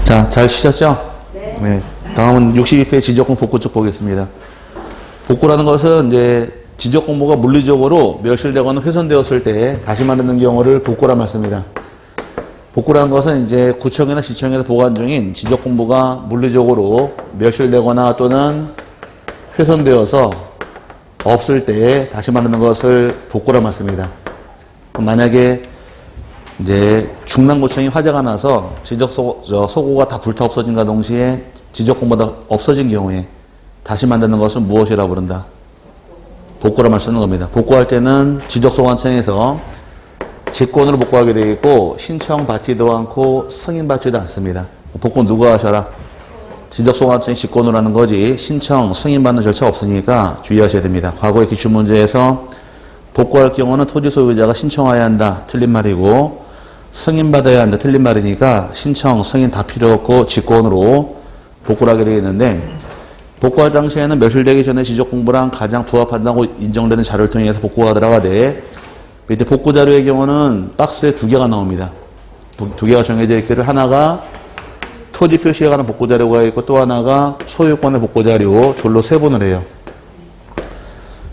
자, 잘 쉬셨죠? 네. 다음은 62페이지 지적공 복구 쪽 보겠습니다. 복구라는 것은 이제 지적 공모가 물리적으로 멸실되거나 훼손되었을 때 다시 만드는 경우를 복구라 말씀입니다. 복구라는 것은 이제 구청이나 시청에서 보관 중인 지적 공모가 물리적으로 멸실되거나 또는 훼손되어서 없을 때 다시 만드는 것을 복구라 말씀입니다. 만약에 이제 중랑구청이 화재가 나서 지적 소고가 다 불타 없어진과 동시에 지적 공모가 없어진 경우에 다시 만드는 것을 무엇이라고 부른다? 복구라 쓰는 겁니다. 복구할 때는 지적소관청에서 직권으로 복구하게 되어 있고 신청 받지도 않고 승인 받지도 않습니다. 복구 누가 하셔라? 지적소관청이 직권으로 하는 거지 신청, 승인 받는 절차 없으니까 주의하셔야 됩니다. 과거의 기출문제에서 복구할 경우는 토지 소유자가 신청해야 한다. 틀린 말이고 승인 받아야 한다. 틀린 말이니까 신청, 승인 다 필요 없고 직권으로 복구를 하게 되어 있는데 복구할 당시에는 멸실되기 전에 지적 공부랑 가장 부합한다고 인정되는 자료를 통해서 복구가 들어가되 밑에 복구 자료의 경우는 박스에 2개가 나옵니다. 2개가 정해져 있기를 하나가 토지 표시에 관한 복구 자료가 있고 또 하나가 소유권의 복구 자료 졸로 3번을 해요.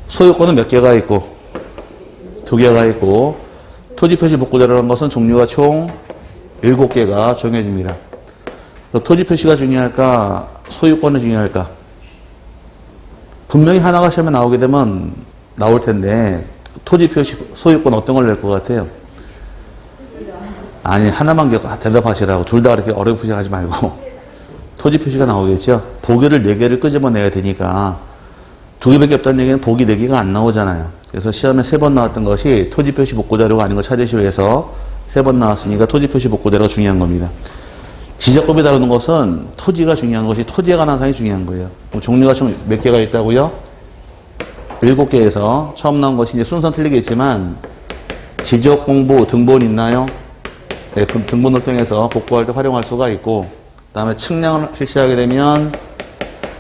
소유권은 몇 개가 있고 2개가 있고 토지 표시 복구 자료라는 것은 종류가 총 7개가 정해집니다. 토지 표시가 중요할까? 소유권이 중요할까? 분명히 하나가 시험에 나오게 되면 나올 텐데 토지 표시 소유권 어떤 걸 낼 것 같아요? 아니 하나만 대답하시라고 둘 다 이렇게 어렵게 하지 말고 토지 표시가 나오겠죠? 보기를 4개를 끄집어내야 되니까 2개밖에 없다는 얘기는 보기 4개가 안 나오잖아요. 그래서 시험에 3번 나왔던 것이 토지 표시 복구 자료가 아닌 거 찾으시기 위해서 3번 나왔으니까 토지 표시 복구 자료가 중요한 겁니다. 지적법이 다루는 것은 토지가 중요한 것이 토지에 관한 사항이 중요한 거예요. 그럼 종류가 총 몇 개가 있다고요? 7개에서 처음 나온 것이 이제 순서는 틀리겠지만 지적 공부 등본 있나요? 네, 그 등본을 통해서 복구할 때 활용할 수가 있고 그 다음에 측량을 실시하게 되면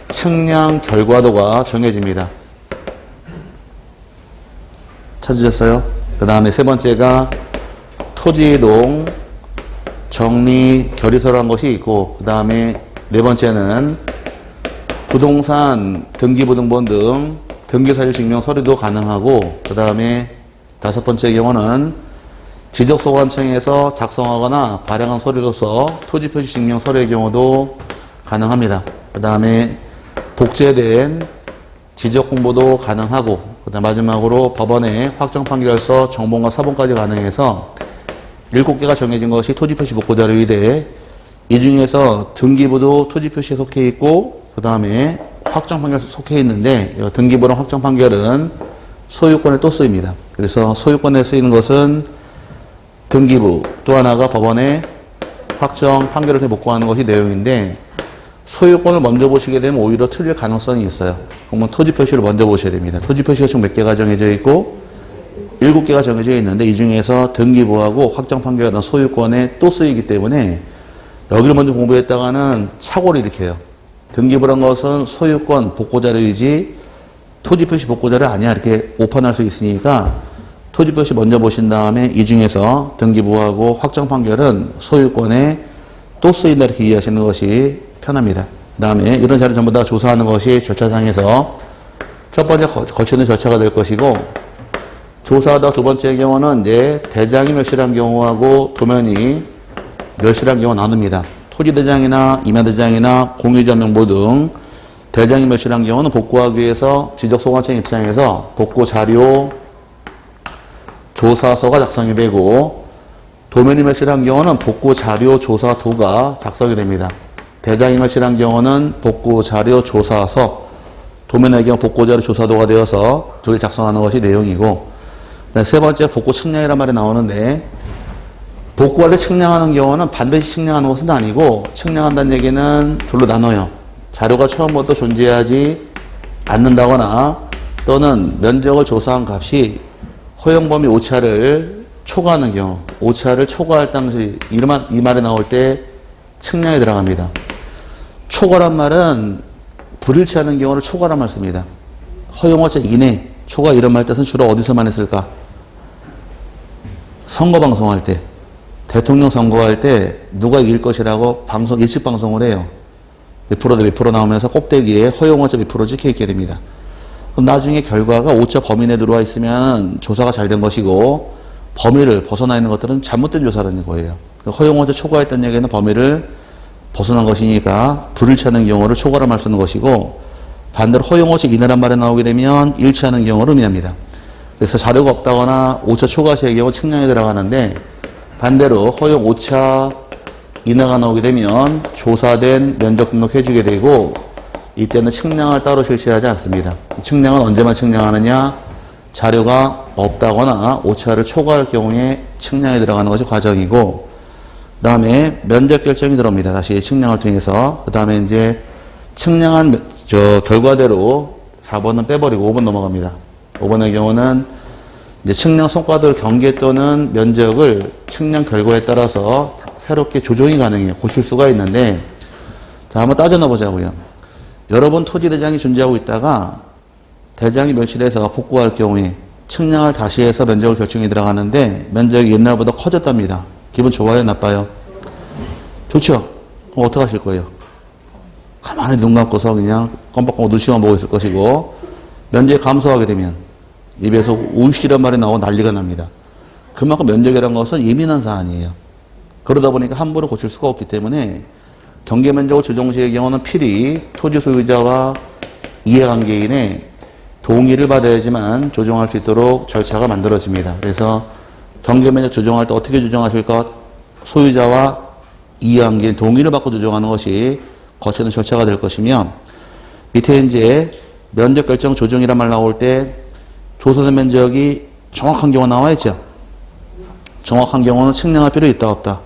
측량 결과도가 정해집니다. 찾으셨어요? 그 다음에 3번째가 토지이동 정리 결의서라는 것이 있고 그 다음에 4번째는 부동산 등기부등본 등 등기사실 증명 서류도 가능하고 그 다음에 5번째 경우는 지적소관청에서 작성하거나 발행한 서류로서 토지표시 증명 서류의 경우도 가능합니다. 그 다음에 복제된 지적공보도 가능하고 그 다음 마지막으로 법원의 확정판결서 정본과 사본까지 가능해서 7개가 정해진 것이 토지표시 복구 자료인데 이 중에서 등기부도 토지표시에 속해 있고 그 다음에 확정판결에 속해 있는데 등기부랑 확정판결은 소유권에 또 쓰입니다. 그래서 소유권에 쓰이는 것은 등기부 또 하나가 법원의 확정판결을 복구하는 것이 내용인데 소유권을 먼저 보시게 되면 오히려 틀릴 가능성이 있어요. 그러면 토지표시를 먼저 보셔야 됩니다. 토지표시가 총 몇 개가 정해져 있고 7개가 정해져 있는데 이 중에서 등기부하고 확정판결은 소유권에 또 쓰이기 때문에 여기를 먼저 공부했다가는 착오를 일으켜요. 등기부란 것은 소유권 복구자료이지 토지표시 복구자료 아니야 이렇게 오판할 수 있으니까 토지표시 먼저 보신 다음에 이 중에서 등기부하고 확정판결은 소유권에 또 쓰인다 이렇게 이해하시는 것이 편합니다. 그 다음에 이런 자료 전부 다 조사하는 것이 절차상에서 첫 번째 거치는 절차가 될 것이고 조사하다 2번째 경우는 이제 대장이 멸실한 경우하고 도면이 멸실한 경우 나눕니다. 토지대장이나 임야대장이나 공유전명부 등 대장이 멸실한 경우는 복구하기 위해서 지적소관청 입장에서 복구 자료 조사서가 작성이 되고 도면이 멸실한 경우는 복구 자료 조사도가 작성이 됩니다. 대장이 멸실한 경우는 복구 자료 조사서 도면의 경우 복구 자료 조사도가 되어서 둘이 작성하는 것이 내용이고 3번째 복구 측량이란 말이 나오는데 복구할 때 측량하는 경우는 반드시 측량하는 것은 아니고 측량한다는 얘기는 둘로 나눠요. 자료가 처음부터 존재하지 않는다거나 또는 면적을 조사한 값이 허용 범위 오차를 초과하는 경우 오차를 초과할 당시 이 말이 나올 때 측량이 들어갑니다. 초과란 말은 불일치하는 경우를 초과란 말 씁니다. 허용 오차 이내 초과 이런 말 뜻은 주로 어디서 많이 쓸까? 선거 방송할 때 대통령 선거할 때 누가 이길 것이라고 예측 방송을 해요. 몇 프로 대 몇 프로 나오면서 꼭대기에 허용오차 몇 프로 찍혀 있게 됩니다. 그럼 나중에 결과가 오차 범위 내에 들어와 있으면 조사가 잘 된 것이고 범위를 벗어나 있는 것들은 잘못된 조사라는 거예요. 허용오차 초과했다는 얘기는 범위를 벗어난 것이니까 불일치하는 경우를 초과로 말 쓰는 것이고 반대로 허용오차 이내란 말이 나오게 되면 일치하는 경우를 의미합니다. 그래서 자료가 없다거나 오차 초과 시의 경우 측량이 들어가는데 반대로 허용 오차 이내가 나오게 되면 조사된 면적 등록해주게 되고 이때는 측량을 따로 실시하지 않습니다. 측량은 언제만 측량하느냐? 자료가 없다거나 오차를 초과할 경우에 측량이 들어가는 것이 과정이고 그 다음에 면적 결정이 들어옵니다. 다시 측량을 통해서 그 다음에 이제 측량한 결과대로 4번은 빼버리고 5번 넘어갑니다. 5번의 경우는 이제 측량 성과들 경계 또는 면적을 측량 결과에 따라서 새롭게 조정이 가능해요. 고칠 수가 있는데 자 한번 따져 넣어보자고요. 여러 번 토지 대장이 존재하고 있다가 대장이 멸실해서 복구할 경우에 측량을 다시 해서 면적을 결정이 들어가는데 면적이 옛날보다 커졌답니다. 기분 좋아요? 나빠요? 좋죠? 그럼 어떻게 하실 거예요? 가만히 눈 감고서 그냥 껌뻑껌뻑 눈치만 보고 있을 것이고 면적이 감소하게 되면 입에서 우시란 말이 나오고 난리가 납니다. 그만큼 면적이라는 것은 예민한 사안이에요. 그러다 보니까 함부로 고칠 수가 없기 때문에 경계 면적을 조정 시의 경우는 필히 토지 소유자와 이해관계인의 동의를 받아야지만 조정할 수 있도록 절차가 만들어집니다. 그래서 경계 면적 조정할 때 어떻게 조정하실 것? 소유자와 이해관계인 동의를 받고 조정하는 것이 거치는 절차가 될 것이며 밑에 이제 면적 결정 조정이란 말 나올 때 조사된 면적이 정확한 경우 나와 있죠. 정확한 경우는 측량할 필요 있다 없다.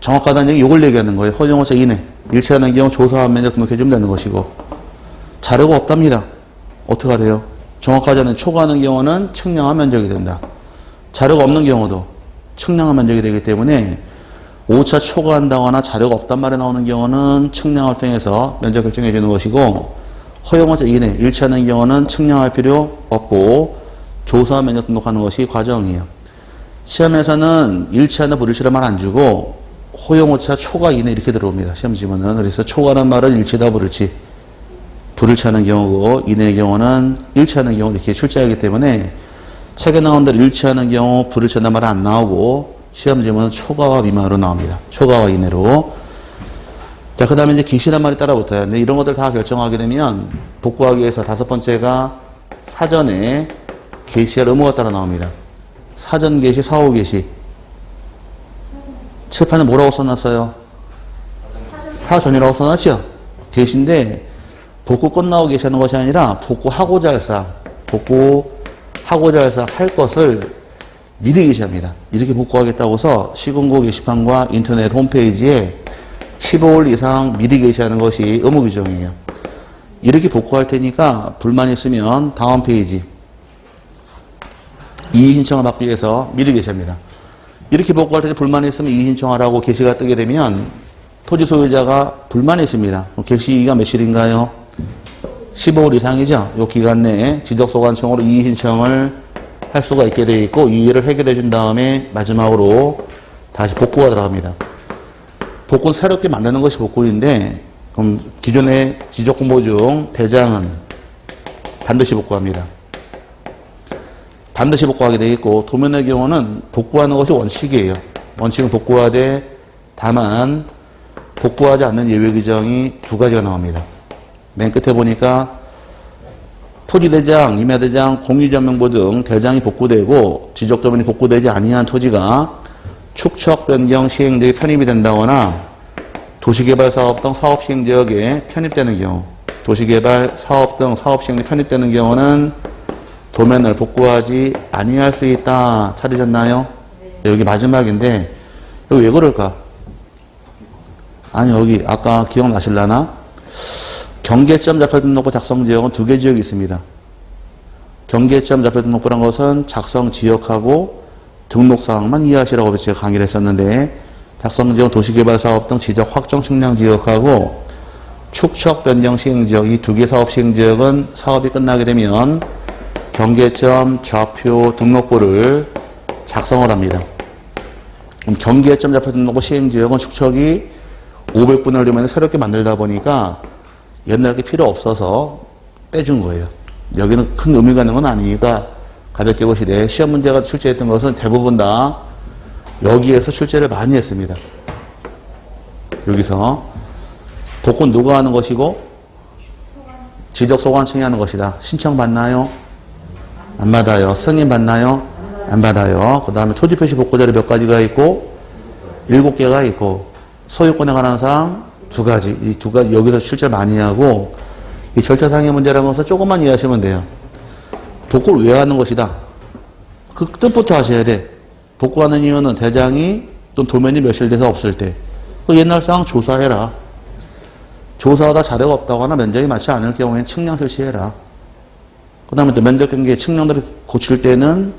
정확하다는 얘기 이걸 얘기하는 거예요. 허용오차 이내. 일치하는 경우 조사한 면적 등록해주면 되는 것이고 자료가 없답니다. 어떻게 하래요? 정확하지 않은 초과하는 경우는 측량한 면적이 된다. 자료가 없는 경우도 측량한 면적이 되기 때문에 오차 초과한다거나 자료가 없단 말에 나오는 경우는 측량을 통해서 면적 결정해 주는 것이고 허용오차 이내, 일치하는 경우는 측량할 필요 없고 조사한 면적 등록하는 것이 과정이에요. 시험에서는 일치하는 불일치란 말 안 주고 허용오차 초과 이내 이렇게 들어옵니다. 시험 지문은. 그래서 초과란 말은 일치다 불일치. 불일치하는 경우고 이내의 경우는 일치하는 경우 이렇게 출제하기 때문에 책에 나온 대로 일치하는 경우 불일치하는 말은 안 나오고 시험 지문은 초과와 미만으로 나옵니다. 초과와 이내로. 자, 그 다음에 이제 기시란 말이 따라붙어요. 근데 이런 것들 다 결정하게 되면 복구하기 위해서 5번째가 사전에 게시할 의무가 따라 나옵니다. 사전 게시, 사후 게시. 칠판에 뭐라고 써놨어요? 사전이라고 써놨죠? 게시인데 복구 끝나고 게시하는 것이 아니라 복구하고자 할 사항, 복구하고자 할 사항 할 것을 미리 게시합니다. 이렇게 복구하겠다고 해서 시군구 게시판과 인터넷 홈페이지에 15일 이상 미리 게시하는 것이 의무 규정이에요. 이렇게 복구할 테니까 불만 있으면 다음 페이지 이의 신청을 받기 위해서 미리 게시합니다. 이렇게 복구할 때 불만이 있으면 이의 신청하라고 게시가 뜨게 되면 토지 소유자가 불만이 있습니다. 게시가 며칠인가요? 15일 이상이죠. 이 기간 내에 지적소관청으로 이의 신청을 할 수가 있게 되어 있고 이의를 해결해 준 다음에 마지막으로 다시 복구가 들어갑니다. 복구는 새롭게 만드는 것이 복구인데 그럼 기존의 지적공모 중 대장은 반드시 복구합니다. 반드시 복구하게 되어 있고 도면의 경우는 복구하는 것이 원칙이에요. 원칙은 복구하되 다만 복구하지 않는 예외 규정이 2가지가 나옵니다. 맨 끝에 보니까 토지대장, 임야대장, 공유전명부 등 대장이 복구되고 지적도면이 복구되지 아니한 토지가 축척, 변경, 시행지역에 편입이 된다거나 도시개발 사업 등 사업 시행지역에 편입되는 경우 도시개발 사업 등 사업 시행지역에 편입되는 경우는 도면을 복구하지 아니할 수 있다. 찾으셨나요? 네. 여기 마지막인데 여기 왜 그럴까? 아니 여기 아까 기억나실라나? 경계점 좌표등록부 작성 지역은 2개 지역이 있습니다. 경계점 좌표등록부란 것은 작성 지역하고 등록사항만 이해하시라고 제가 강의를 했었는데 작성 지역은 도시개발사업 등 지적 확정 측량 지역하고 축척 변경 시행지역 이 2개 사업 시행지역은 사업이 끝나게 되면 경계점 좌표 등록부를 작성을 합니다. 그럼 경계점 잡혀있는 거고 시행지역은 축척이 500분을 되면 새롭게 만들다 보니까 옛날 게 필요 없어서 빼준 거예요. 여기는 큰 의미가 있는 건 아니니까 가볍게 보시되 시험 문제가 출제했던 것은 대부분 다 여기에서 출제를 많이 했습니다. 여기서 복권 누가 하는 것이고 지적소관청이 하는 것이다. 신청 받나요? 안 받아요. 승인 받나요? 안 받아요. 그 다음에 토지표시 복구자료 몇 가지가 있고 7개가 있고 소유권에 관한 사항 2가지. 이 2가지 여기서 출제 많이 하고 이 절차상의 문제라는 것을 조금만 이해하시면 돼요. 복구를 왜 하는 것이다. 그 뜻부터 하셔야 돼. 복구하는 이유는 대장이 또는 도면이 멸실돼서 없을 때. 그 옛날 상황 조사해라. 조사하다 자료가 없다거나 면적이 맞지 않을 경우에는 측량 실시해라. 그 다음에 또 면적 경계에 측량들을 고칠 때는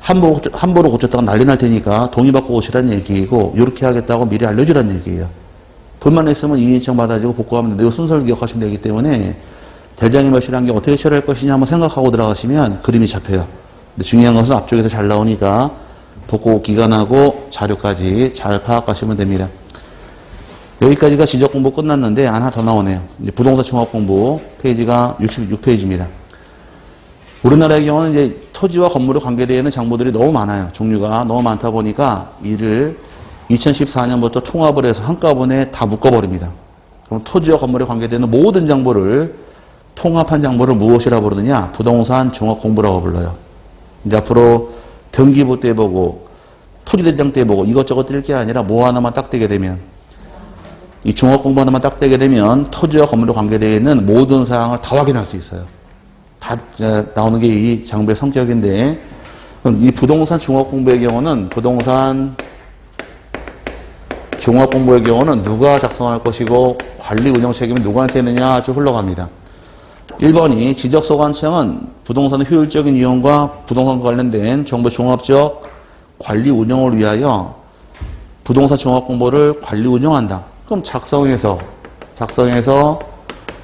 함부로 고쳤다가 난리 날 테니까 동의받고 고치라는 얘기이고, 이렇게 하겠다고 미리 알려주라는 얘기예요. 불만 있으면 이의 신청 받아지고 복구하면 되고 순서를 기억하시면 되기 때문에 대장이 멸실한 게 어떻게 처리할 것이냐 한번 생각하고 들어가시면 그림이 잡혀요. 근데 중요한 것은 앞쪽에서 잘 나오니까 복구 기간하고 자료까지 잘 파악하시면 됩니다. 여기까지가 지적 공부 끝났는데 하나 더 나오네요. 이제 부동산 종합 공부 페이지가 66페이지입니다. 우리나라의 경우는 이제 토지와 건물에 관계되어 있는 장부들이 너무 많아요. 종류가 너무 많다 보니까 이를 2014년부터 통합을 해서 한꺼번에 다 묶어버립니다. 그럼 토지와 건물에 관계되는 모든 장부를 통합한 장부를 무엇이라고 부르느냐? 부동산 종합 공부라고 불러요. 이제 앞으로 등기부 때 보고 토지대장 때 보고 이것저것 뜰 게 아니라 뭐 하나만 딱 되게 되면, 이 종합 공부 하나만 딱 되게 되면 토지와 건물에 관계되어 있는 모든 사항을 다 확인할 수 있어요. 다 나오는 게 이 장부의 성격인데, 이 부동산 종합 공부의 경우는 누가 작성할 것이고 관리 운영 책임은 누구한테 있느냐 아주 흘러갑니다. 1번이 지적소관청은 부동산의 효율적인 이용과 부동산과 관련된 정부 종합적 관리 운영을 위하여 부동산 종합 공부를 관리 운영한다. 그럼 작성해서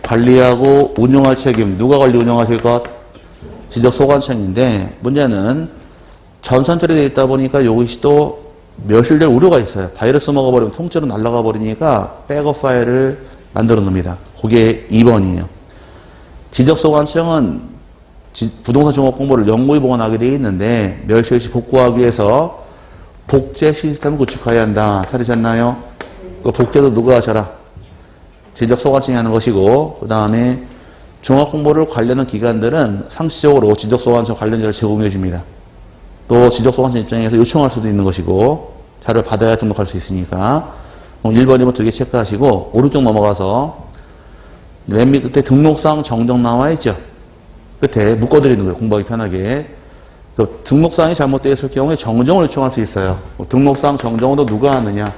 관리하고 운영할 책임 누가 관리 운영하실 것? 지적소관청인데, 문제는 전산처리 되어 있다 보니까 이것이 또 멸실될 우려가 있어요. 바이러스 먹어버리면 통째로 날아가 버리니까 백업 파일을 만들어 놓습니다. 그게 2번이에요. 지적소관청은 부동산 종합 공부를 영구히 보관하게 되어 있는데 멸실 시 복구하기 위해서 복제 시스템을 구축해야 한다. 찾으셨나요? 그 복제도 누가 하셔라? 지적소관청이 하는 것이고, 그 다음에 종합공부를 관련한 기관들은 상시적으로 지적소관청 관련자를 제공해 줍니다. 또 지적소관청 입장에서 요청할 수도 있는 것이고, 자료를 받아야 등록할 수 있으니까 1번, 2번 2개 체크하시고 오른쪽 넘어가서 맨 밑에 등록사항 정정 나와 있죠. 끝에 묶어드리는 거예요. 공부하기 편하게. 그 등록사항이 잘못되어 있을 경우에 정정을 요청할 수 있어요. 등록사항 정정도 누가 하느냐?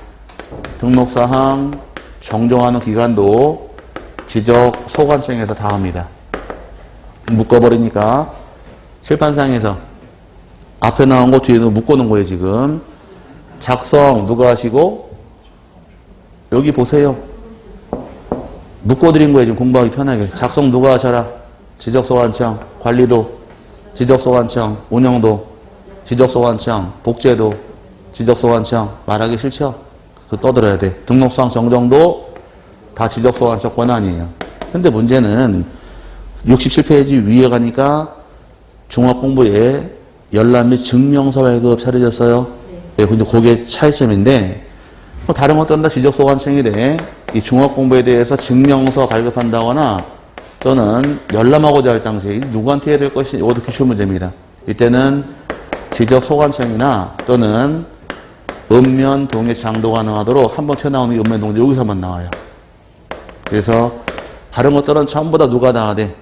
등록사항 정정하는 기관도 지적소관청에서 다 합니다. 묶어버리니까 칠판상에서 앞에 나온 거 뒤에도 묶어놓은 거예요. 지금 작성 누가 하시고, 여기 보세요. 묶어드린 거예요. 지금 공부하기 편하게. 작성 누가 하셔라? 지적소관청. 관리도 지적소관청. 운영도 지적소관청. 복제도 지적소관청. 말하기 싫죠? 그 떠들어야 돼. 등록사항 정정도 다 지적소관청 권한이에요. 근데 문제는 67페이지 위에 가니까 종합공부에 열람 및 증명서 발급 차려졌어요. 네. 근데 그게 차이점인데, 뭐 다른 것들은 다 지적소관청이래. 이 종합공부에 대해서 증명서 발급한다거나 또는 열람하고자 할 당시에 누구한테 해야 될 것이 이것도 기출 문제입니다. 이때는 지적소관청이나 또는 읍면, 동의, 장도 가능하도록 한번 튀어나오는 게 읍면, 동의 여기서만 나와요. 그래서 다른 것들은 전부 다 누가 다 하되?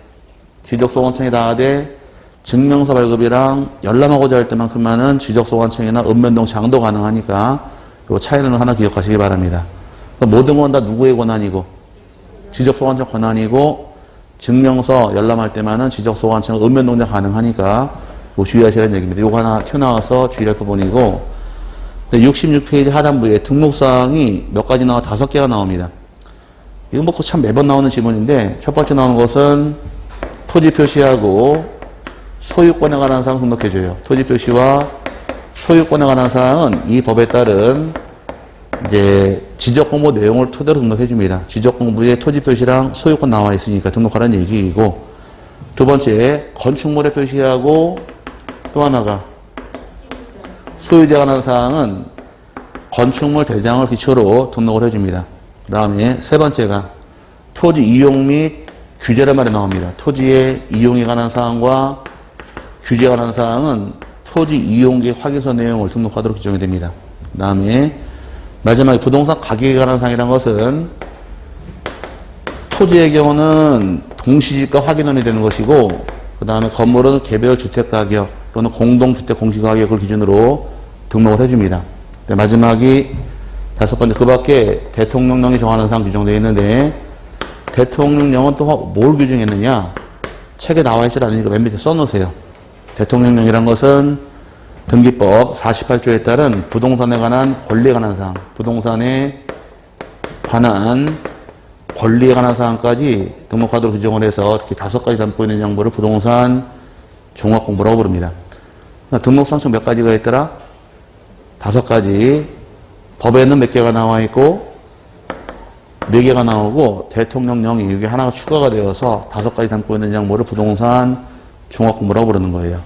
지적소관청이 다 하되, 증명서 발급이랑 열람하고자 할 때만큼만은 지적소관청이나 읍면동 장도 가능하니까 이 차이는 하나 기억하시기 바랍니다. 모든 건 다 누구의 권한이고? 지적소관청 권한이고, 증명서 열람할 때만은 지적소관청 읍면동장 가능하니까 주의하시라는 얘기입니다. 이거 하나 튀어나와서 주의할 부분이고, 66페이지 하단부에 등록사항이 몇 가지 나와 5개가 나옵니다. 이건 뭐 참 매번 나오는 지문인데, 첫 번째 나오는 것은 토지 표시하고 소유권에 관한 사항 등록해줘요. 토지 표시와 소유권에 관한 사항은 이 법에 따른 이제 지적공모 내용을 토대로 등록해 줍니다. 지적공부에 토지 표시랑 소유권 나와 있으니까 등록하라는 얘기이고, 두 번째, 건축물에 표시하고 또 하나가 소유자에 관한 사항은 건축물 대장을 기초로 등록을 해줍니다. 그 다음에 세 번째가 토지 이용 및 규제란 말이 나옵니다. 토지의 이용에 관한 사항과 규제에 관한 사항은 토지 이용계획 확인서 내용을 등록하도록 규정이 됩니다. 그 다음에 마지막에 부동산 가격에 관한 사항이라는 것은 토지의 경우는 동시지가 확인원이 되는 것이고, 그 다음에 건물은 개별 주택가격 또는 공동주택 공시가격을 기준으로 등록을 해줍니다. 마지막이 다섯 번째, 그 밖에 대통령령이 정하는 사항 규정되어 있는데, 대통령령은 또 뭘 규정했느냐? 책에 나와 있지 않으니까 맨 밑에 써놓으세요. 대통령령이란 것은 등기법 48조에 따른 부동산에 관한 권리에 관한 사항, 부동산에 관한 권리에 관한 사항까지 등록하도록 규정을 해서 이렇게 5가지 담고 있는 정보를 부동산 종합공부라고 부릅니다. 등록 상청 몇 가지가 있더라? 5가지. 법에는 몇 개가 나와 있고 4개가 나오고 대통령령이 여기 하나가 추가가 되어서 5가지 담고 있는 정보를 부동산 종합공부라고 부르는 거예요.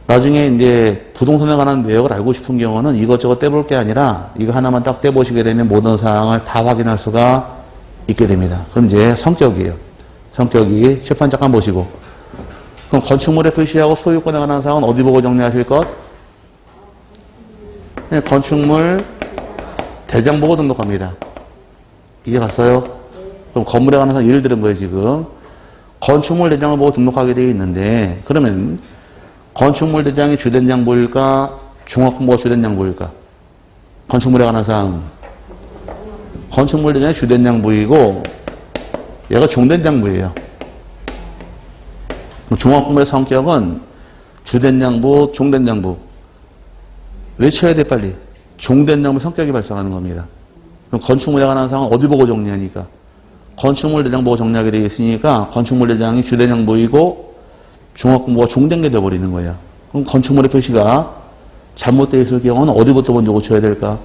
나중에 이제 부동산에 관한 내역을 알고 싶은 경우는 이것저것 떼볼 게 아니라 이거 하나만 딱 떼보시게 되면 모든 사항을 다 확인할 수가 있게 됩니다. 그럼 이제 성격이에요. 성격이 칠판 잠깐 보시고. 그럼 건축물에 표시하고 소유권에 관한 사항은 어디 보고 정리하실 것? 네, 건축물 대장 보고 등록합니다. 이해 갔어요? 그럼 건물에 관한 사항 예를 들은 거예요, 지금. 건축물 대장을 보고 등록하게 되어 있는데, 그러면 건축물 대장이 주된 장부일까? 종합공부가 주된 장부일까? 건축물에 관한 사항은 건축물 대장이 주된 장부이고 얘가 종된 장부예요. 종합공부의 성격은 주된 장부, 종된 장부. 외쳐야 돼, 빨리. 종된 장부 성격이 발생하는 겁니다. 그럼 건축물에 관한 사항은 어디 보고 정리하니까? 건축물 대장 보고 정리하게 되어 있으니까 건축물 대장이 주된 장부이고 종합공부가 종된 게 되어버리는 거예요. 그럼 건축물의 표시가 잘못되어 있을 경우는 어디부터 먼저 고쳐야 될까?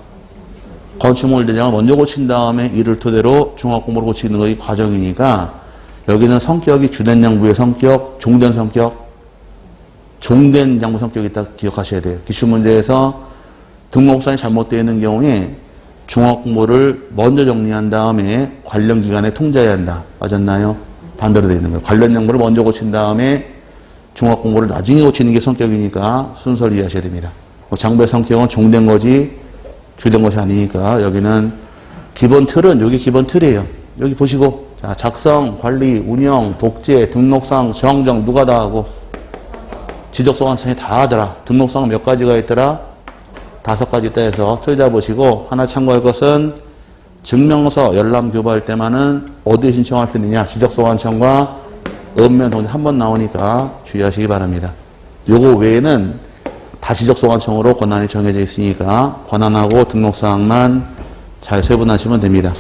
건축물 대장을 먼저 고친 다음에 이를 토대로 종합공부를 고치는 것이 과정이니까 여기는 성격이 주된 장부의 성격, 종된 성격, 종된 장부 성격이 있다 기억하셔야 돼요. 기출문제에서 등록상이 잘못되어 있는 경우에 종합공부를 먼저 정리한 다음에 관련 기관에 통지해야 한다. 맞았나요? 반대로 되어 있는 거예요. 관련 장부를 먼저 고친 다음에 종합공부를 나중에 고치는 게 성격이니까 순서를 이해하셔야 됩니다. 장부의 성격은 종된 거지 주된 것이 아니니까 여기는 기본 틀은 여기 기본 틀이에요. 여기 보시고 자, 작성, 관리, 운영, 복제, 등록상, 정정 누가 다 하고 지적소관청이 다 하더라. 등록상은 몇 가지가 있더라? 5가지 있다 해서 틀 잡으시고 하나 참고할 것은 증명서 열람 교부할 때만은 어디에 신청할 수 있느냐? 지적소관청과 읍면 동지 한 번 나오니까 주의하시기 바랍니다. 요거 외에는 다 지적소관청으로 권한이 정해져 있으니까 권한하고 등록사항만 잘 세분하시면 됩니다.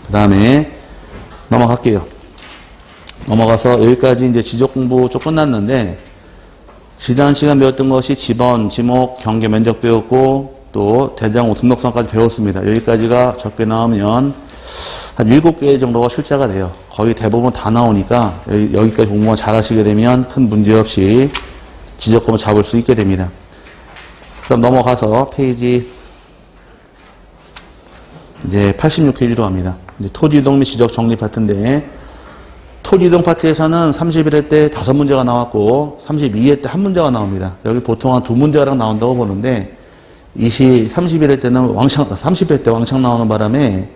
그 다음에 넘어갈게요. 넘어가서 여기까지 이제 지적공부 좀 끝났는데 지난 시간 배웠던 것이 지번, 지목, 경계, 면적 배웠고 또 대장호 등록상까지 배웠습니다. 여기까지가 적게 나오면 한 7개 정도가 출제가 돼요. 거의 대부분 다 나오니까 여기까지 공부만 잘 하시게 되면 큰 문제 없이 지적공부 잡을 수 있게 됩니다. 그럼 넘어가서 페이지 이제 86페이지로 갑니다. 이제 토지이동 및 지적 정리 파트인데 토지이동 파트에서는 31회 때 5문제가 나왔고 32회 때 1문제가 나옵니다. 여기 보통 한 2문제가량 나온다고 보는데 31회 때는 30회 때 왕창 나오는 바람에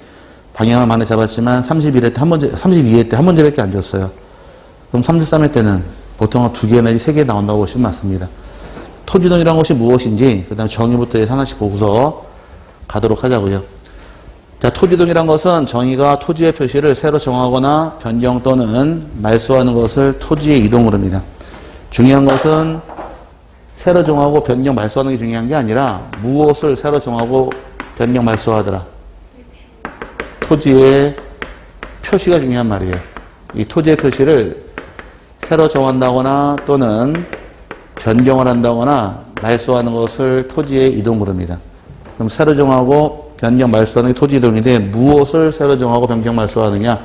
방향을 많이 잡았지만 32회 때 32회 때 1문제밖에 안 줬어요. 그럼 33회 때는 보통 한 2개 내지 3개 나온다고 보시면 맞습니다. 토지이동이라는 것이 무엇인지 그 다음 정의부터 해서 하나씩 보고서 가도록 하자고요. 자, 토지이동이란 것은 정의가 토지의 표시를 새로 정하거나 변경 또는 말소하는 것을 토지의 이동으로 합니다. 중요한 것은 새로 정하고 변경 말소하는 게 중요한 게 아니라 무엇을 새로 정하고 변경 말소하더라. 토지의 표시가 중요한 말이에요. 이 토지의 표시를 새로 정한다거나 또는 변경을 한다거나 말소하는 것을 토지의 이동 그럽니다. 그럼 새로 정하고 변경 말소하는 게 토지 이동인데 무엇을 새로 정하고 변경 말소하느냐?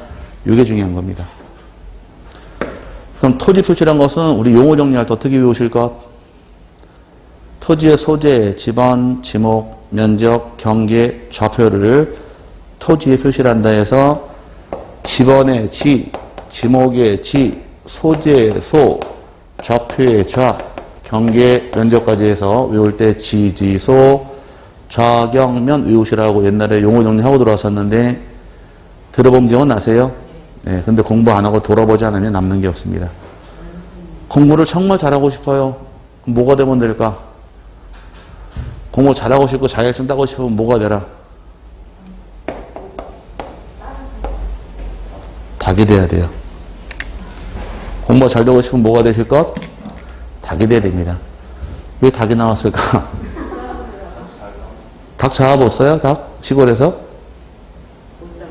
이게 중요한 겁니다. 그럼 토지 표시란 것은 우리 용어 정리할 때 어떻게 외우실 것? 토지의 소재, 지번, 지목, 면적, 경계, 좌표를 토지에 표시를 한다 해서 지번의 지, 지목의 지, 소재의 소, 좌표의 좌, 경계, 면적까지 해서 외울 때 지지소, 좌경면 외우시라고 옛날에 용어 정리하고 들어왔었는데 들어본 기억은 나세요? 네, 근데 공부 안 하고 돌아보지 않으면 남는 게 없습니다. 공부를 정말 잘하고 싶어요. 그럼 뭐가 되면 될까? 공부 잘하고 싶고 자격증 따고 싶으면 뭐가 되라? 닭이 돼야 돼요. 공부가 잘 되고 싶으면 뭐가 되실 것? 닭이 돼야 됩니다. 왜 닭이 나왔을까? 닭 잡아봤어요? 닭? 시골에서?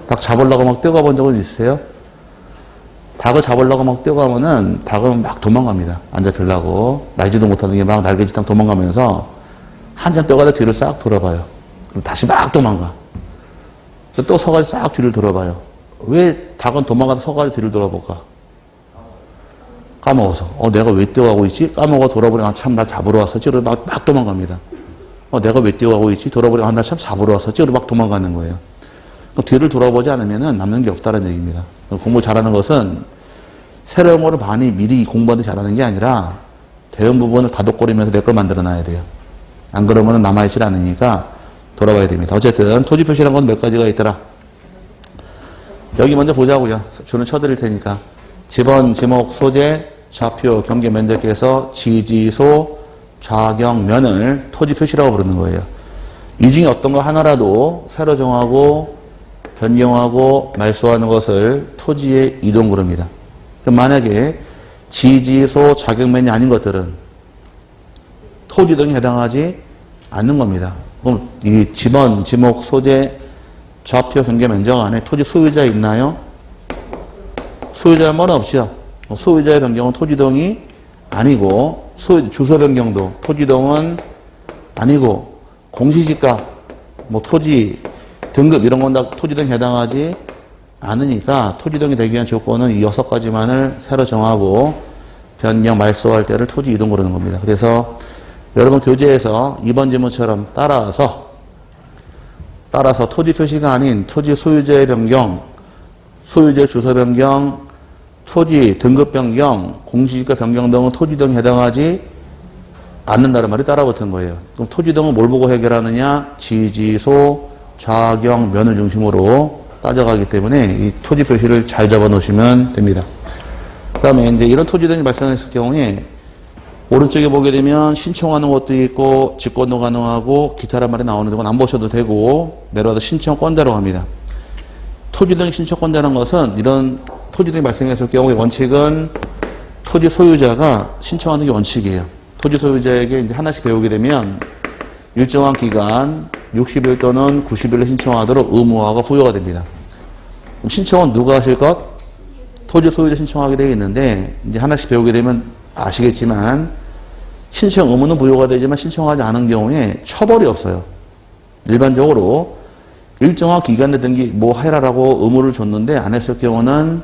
닭 잡으려고 막 뛰어가본 적은 있으세요? 닭을 잡으려고 막 뛰어가면은 닭은 막 도망갑니다. 안 잡히려고. 날지도 못하는 게 막 날개짓당 도망가면서 한참 뛰어가다 뒤를 싹 돌아봐요. 그럼 다시 막 도망가. 또 서가지고 싹 뒤를 돌아봐요. 왜 닭은 도망가다 서가지고 뒤를 돌아볼까? 까먹어서. 내가 왜 뛰어가고 있지? 까먹어 돌아보니까 참 날 잡으러 왔었지? 그러고 막 도망갑니다. 내가 왜 뛰어가고 있지? 돌아보니까 날 참 잡으러 왔었지? 그러고 막 도망가는 거예요. 뒤를 돌아보지 않으면 남는 게 없다는 얘기입니다. 공부 잘하는 것은 새로운 거를 많이 미리 공부하는 잘하는 게 아니라 대형 부분을 다독거리면서 내 걸 만들어 놔야 돼요. 안 그러면 남아있질 않으니까 돌아봐야 됩니다. 어쨌든 토지 표시라는 건 몇 가지가 있더라. 여기 먼저 보자고요. 줄은 쳐드릴 테니까. 지번, 지목, 소재, 좌표, 경계, 면적에서 지지소, 좌경, 면을 토지 표시라고 부르는 거예요. 이 중에 어떤 거 하나라도 새로 정하고 변경하고 말소하는 것을 토지의 이동 그럽니다. 그럼 만약에 지지소, 좌경면이 아닌 것들은 토지 이동에 해당하지 않는 겁니다. 그럼 이 지번, 지목, 소재, 좌표, 경계, 면적 안에 토지 소유자 있나요? 소유자는 뭐는 없죠. 소유자의 변경은 토지 이동이 아니고 주소 변경도 토지 이동은 아니고 공시지가, 토지 등급 이런 건 다 토지 이동에 해당하지 않으니까 토지 이동이 되기 위한 조건은 이 6가지만을 새로 정하고 변경 말소할 때를 토지 이동 그러는 겁니다. 그래서 여러분 교재에서 2번 지문처럼 따라서 토지 표시가 아닌 토지 소유자의 변경, 소유자의 주소 변경, 토지 등급 변경, 공시지가 변경 등은 토지 이동에 해당하지 않는다는 말이 따라붙은 거예요. 그럼 토지 이동은 뭘 보고 해결하느냐? 지지소, 좌경, 면을 중심으로 따져가기 때문에 이 토지 표시를 잘 잡아 놓으시면 됩니다. 그 다음에 이제 이런 토지 이동이 발생했을 경우에 오른쪽에 보게 되면 신청하는 것도 있고 직권도 가능하고 기타란 말이 나오는데 그건 안 보셔도 되고 내려와서 신청권자로 합니다. 토지 이동 신청권자라는 것은 이런 토지 이동이 발생했을 경우에 원칙은 토지 소유자가 신청하는 게 원칙이에요. 토지 소유자에게 이제 하나씩 배우게 되면 일정한 기간 60일 또는 90일에 신청하도록 의무화가 부여가 됩니다. 그럼 신청은 누가 하실 것? 토지 소유자 신청하게 되어 있는데 이제 하나씩 배우게 되면 아시겠지만 신청 의무는 부여가 되지만 신청하지 않은 경우에 처벌이 없어요. 일반적으로 일정한 기간에 등기 뭐 해라라고 의무를 줬는데 안 했을 경우는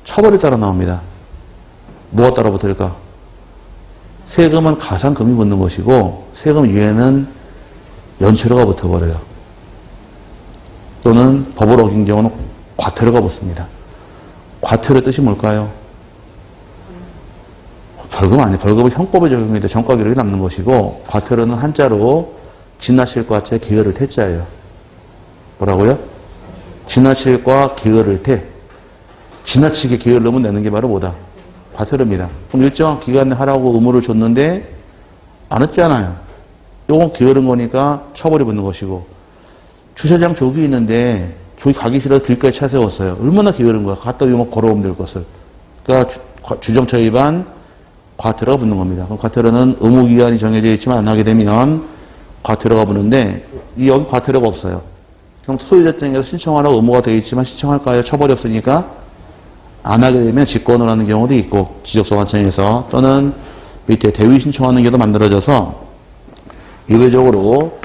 처벌이 따라 나옵니다. 뭐가 따라 붙을까? 세금은 가산금이 붙는 것이고 세금 이외에는 연체료가 붙어버려요. 또는 법을 어긴 경우는 과태료가 붙습니다. 과태료 뜻이 뭘까요? 벌금 아니에요. 벌금은 형법에 적용이 돼 전과 기록이 남는 것이고 과태료는 한자로 지나칠과체 게으를 태자예요. 뭐라고요? 지나칠과 게으를 태. 지나치게 게으르면 내는 게 바로 뭐다? 과태료입니다. 그럼 일정한 기간에 하라고 의무를 줬는데 안 했잖아요. 요건 게으른 거니까 처벌이 붙는 것이고 주차장 조기 있는데 조기 가기 싫어서 길가에 차 세웠어요. 얼마나 게으른 거야. 갔다 오면 걸어오면 될 것을. 그러니까 주정차 위반 과태료가 붙는 겁니다. 그럼 과태료는 의무기간이 정해져 있지만 안 하게 되면 과태료가 붙는데 여기 과태료가 없어요. 그럼 소유자 입장에서 신청하라고 의무가 되어 있지만 신청할까요? 처벌이 없으니까 안 하게 되면 직권을 하는 경우도 있고 지적소관청에서 또는 밑에 대위 신청하는 경우도 만들어져서 예외적으로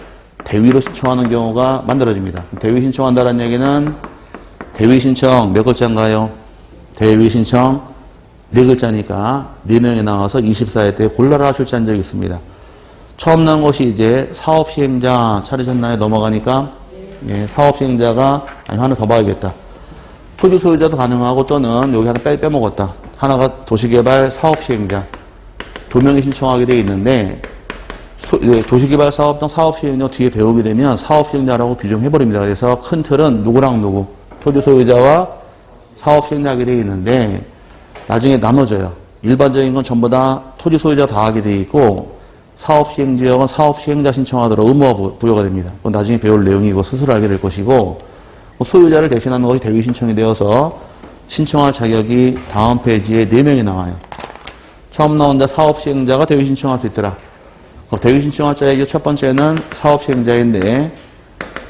대위로 신청하는 경우가 만들어집니다. 대위 신청한다는 얘기는 대위 신청 몇 글자인가요? 대위 신청 4글자니까 4명이 나와서 24회 때 골라라 출제한 적이 있습니다. 처음 나온 것이 이제 사업시행자 찾으셨나요? 넘어가니까 예, 사업시행자가 아니 하나 더 봐야겠다. 토지 소유자도 가능하고 또는 여기 하나 빼먹었다. 하나가 도시개발 사업시행자 2명이 신청하게 되어 있는데 도시개발 사업장 사업시행자 뒤에 배우게 되면 사업시행자라고 규정해버립니다. 그래서 큰 틀은 누구랑 누구 토지 소유자와 사업시행자 하게 되어 있는데 나중에 나눠져요. 일반적인 건 전부 다 토지 소유자 다 하게 되어 있고 사업시행지역은 사업시행자 신청하도록 의무화 부여가 됩니다. 그건 나중에 배울 내용이고 스스로 알게 될 것이고 소유자를 대신하는 것이 대위 신청이 되어서 신청할 자격이 다음 페이지에 4명이 나와요. 처음 나온 자 사업시행자가 대위 신청할 수 있더라. 그럼 대위 신청할 자의 첫 번째는 사업시행자인데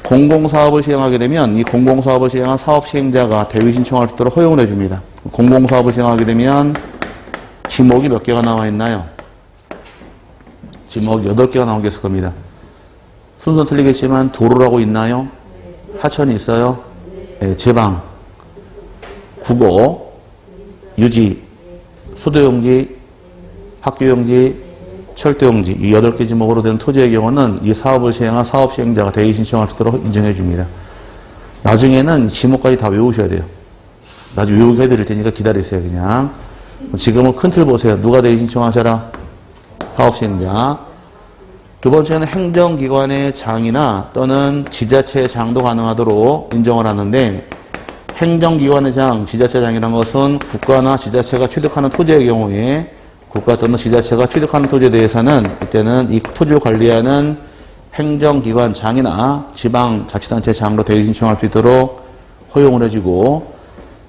공공사업을 시행하게 되면 이 공공사업을 시행한 사업시행자가 대위 신청할 수 있도록 허용을 해줍니다. 공공사업을 시행하게 되면 지목이 몇 개가 나와 있나요? 지목이 8개가 나오겠을 겁니다. 순서는 틀리겠지만 도로라고 있나요? 하천이 있어요? 네, 제방, 국어, 유지, 수도용지, 학교용지, 철도용지 이 8개 지목으로 된 토지의 경우는 이 사업을 시행한 사업시행자가 대위 신청할 수 있도록 인정해 줍니다. 나중에는 지목까지 다 외우셔야 돼요. 나중에 외우게 해드릴 테니까 기다리세요. 그냥 지금은 큰 틀 보세요. 누가 대위 신청하셔라? 사업시행자. 두 번째는 행정기관의 장이나 또는 지자체의 장도 가능하도록 인정을 하는데 행정기관의 장, 지자체장이라는 것은 국가나 지자체가 취득하는 토지의 경우에 국가 또는 지자체가 취득하는 토지에 대해서는 이때는 이 토지를 관리하는 행정기관 장이나 지방자치단체 장으로 대위 신청할 수 있도록 허용을 해주고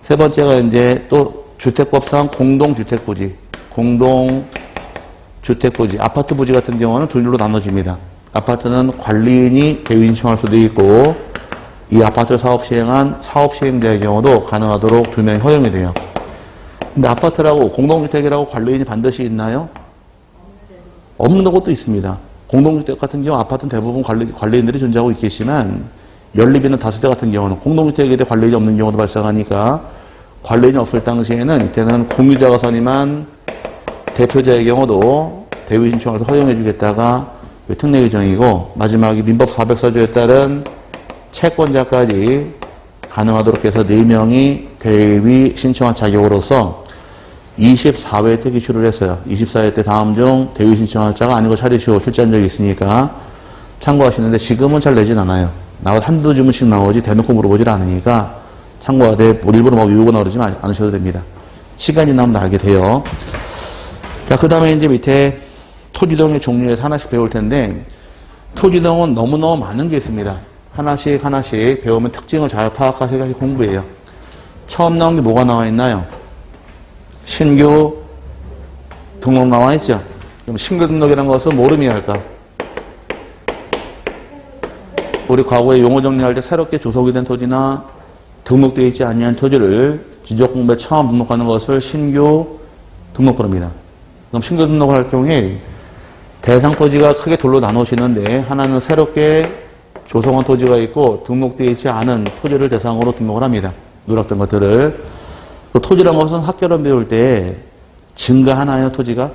세 번째가 이제 또 주택법상 공동주택부지, 공동주택부지, 아파트 부지 같은 경우는 두 일로 나눠집니다. 아파트는 관리인이 대위 신청할 수도 있고 이 아파트를 사업 시행한 사업 시행자의 경우도 가능하도록 2명이 허용이 돼요. 근데 아파트라고 공동주택이라고 관리인이 반드시 있나요? 없는 것도 있습니다. 공동주택 같은 경우 아파트는 대부분 관리인들이 존재하고 있겠지만 연립이나 다세대 같은 경우는 공동주택에 대해 관리인이 없는 경우도 발생하니까 관리인이 없을 당시에는 이때는 공유자가 선임한 대표자의 경우도 대위 신청을 허용해 주겠다가 특례 규정이고 마지막에 민법 404조에 따른 채권자까지 가능하도록 해서 4명이 대위 신청한 자격으로서 24회 때 기출을 했어요. 24회 때 다음 중 대위 신청할 자가 아니고 차리시오 출제한 적이 있으니까 참고하시는데 지금은 잘 내진 않아요. 한두 주문씩 나오지 대놓고 물어보질 않으니까 참고하되 일부러 막 외우거나 그러지 않으셔도 됩니다. 시간이 나면 알게 돼요. 자, 그 다음에 이제 밑에 토지동의 종류에서 하나씩 배울 텐데 토지동은 너무너무 많은 게 있습니다. 하나씩 배우면 특징을 잘 파악하셔서 공부해요. 처음 나온 게 뭐가 나와 있나요? 신규 등록 나와 있죠? 그럼 신규 등록이라는 것은 뭘 의미할까? 우리 과거에 용어 정리할 때 새롭게 조속이 된 토지나 등록되어 있지 아니한 토지를 지적공부에 처음 등록하는 것을 신규 등록부릅니다. 그럼 신규 등록을 할 경우에 대상 토지가 크게 둘로 나누시는데 하나는 새롭게 조성한 토지가 있고 등록되어 있지 않은 토지를 대상으로 등록을 합니다. 누락된 것들을. 그 토지라는 것은 학교를 배울 때 증가하나요, 토지가?